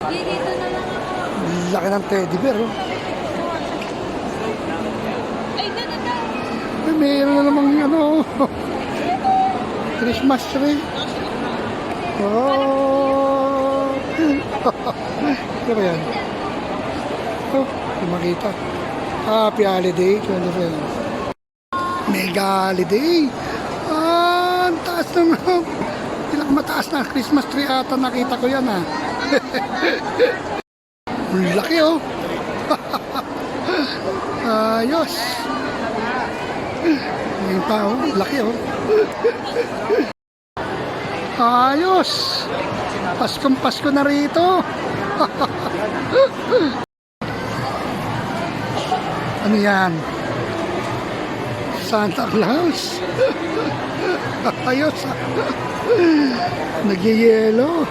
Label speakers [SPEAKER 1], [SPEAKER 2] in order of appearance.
[SPEAKER 1] Dito na lang ako.
[SPEAKER 2] Laki ng teddy bear, oh.
[SPEAKER 1] Ay, doon na.
[SPEAKER 2] Ay, mayroon na namang ano, Christmas tree. Oh. Ano ba yan? Oh, hindi makita. Happy holiday, 25. Mega holiday. Ah, ang taas ng pinakamataas na Christmas tree ata nakita ko yan, ah. Laki, oh. Ayos. Ngayon pa, oh. Laki, oh. Ayos. Paskong Pasko na rito. Ano yan? Santa Claus. Ayos, ah. Nagyayelo.